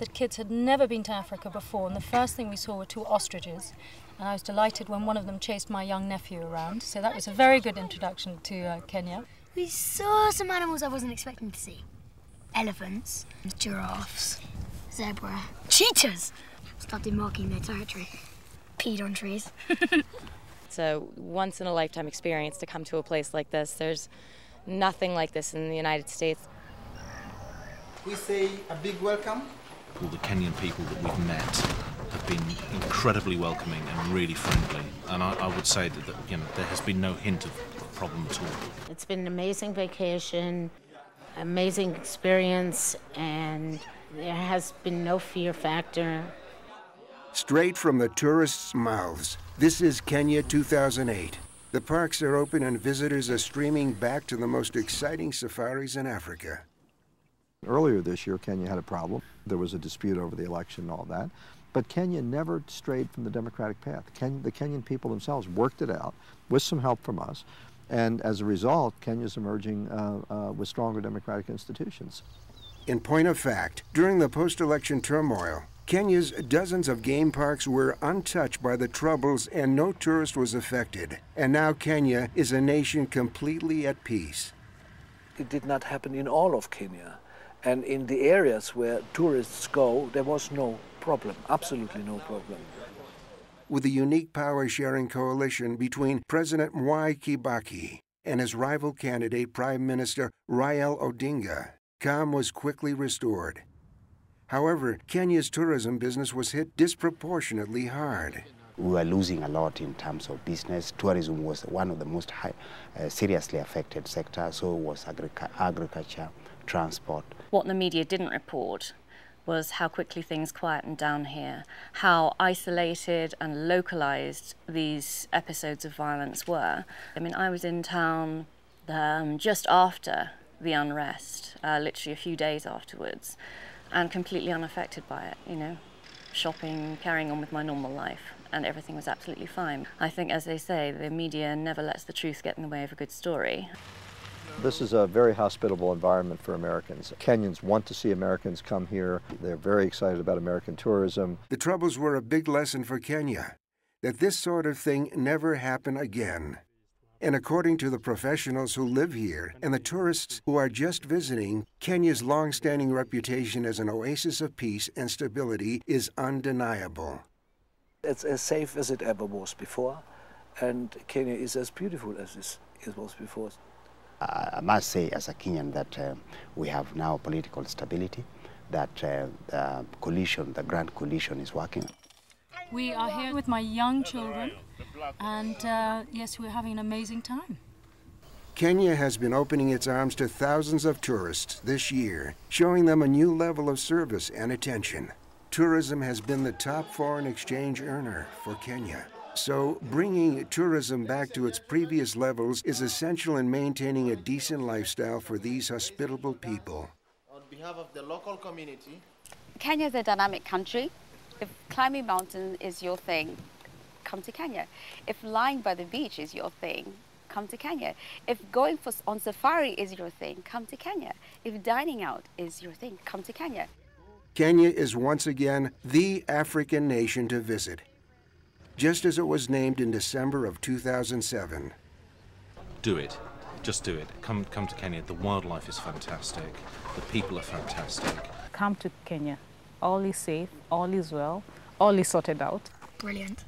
The kids had never been to Africa before, and the first thing we saw were 2 ostriches. And I was delighted when one of them chased my young nephew around. So that was a very good introduction to Kenya. We saw some animals I wasn't expecting to see. Elephants, giraffes, zebra, cheetahs. Started marking their territory. Peed on trees. It's a once-in-a-lifetime experience to come to a place like this. There's nothing like this in the United States. We say a big welcome. All the Kenyan people that we've met have been incredibly welcoming and really friendly. And I would say that there has been no hint of problem at all. It's been an amazing vacation, amazing experience, and there has been no fear factor. Straight from the tourists' mouths, this is Kenya 2008. The parks are open and visitors are streaming back to the most exciting safaris in Africa. Earlier this year, Kenya had a problem. There was a dispute over the election and all that. But Kenya never strayed from the democratic path. The Kenyan people themselves worked it out with some help from us. And as a result, Kenya's emerging with stronger democratic institutions. In point of fact, during the post-election turmoil, Kenya's dozens of game parks were untouched by the troubles and no tourist was affected. And now Kenya is a nation completely at peace. It did not happen in all of Kenya. And in the areas where tourists go, there was no problem, absolutely no problem. With a unique power-sharing coalition between President Mwai Kibaki and his rival candidate, Prime Minister Raila Odinga, calm was quickly restored. However, Kenya's tourism business was hit disproportionately hard. We were losing a lot in terms of business. Tourism was one of the most seriously affected sectors, so was agriculture, transport. What the media didn't report was how quickly things quietened down here, how isolated and localized these episodes of violence were. I mean, I was in town just after the unrest, literally a few days afterwards, and completely unaffected by it, you know, shopping, carrying on with my normal life, and everything was absolutely fine. I think, as they say, the media never lets the truth get in the way of a good story. This is a very hospitable environment for Americans. Kenyans want to see Americans come here. They're very excited about American tourism. The troubles were a big lesson for Kenya, that this sort of thing never happen again. And according to the professionals who live here and the tourists who are just visiting, Kenya's long-standing reputation as an oasis of peace and stability is undeniable. It's as safe as it ever was before, and Kenya is as beautiful as it was before. I must say, as a Kenyan, that we have now political stability, that the coalition, the grand coalition, is working. We are here with my young children, and yes, we're having an amazing time. Kenya has been opening its arms to thousands of tourists this year, showing them a new level of service and attention. Tourism has been the top foreign exchange earner for Kenya. So bringing tourism back to its previous levels is essential in maintaining a decent lifestyle for these hospitable people. On behalf of the local community, Kenya is a dynamic country. If climbing mountains is your thing, come to Kenya. If lying by the beach is your thing, come to Kenya. If going on safari is your thing, come to Kenya. If dining out is your thing, come to Kenya. Kenya is once again the African nation to visit, just as it was named in December of 2007. Do it. Just do it. Come to Kenya. The wildlife is fantastic. The people are fantastic. Come to Kenya. All is safe, all is well, all is sorted out. Brilliant.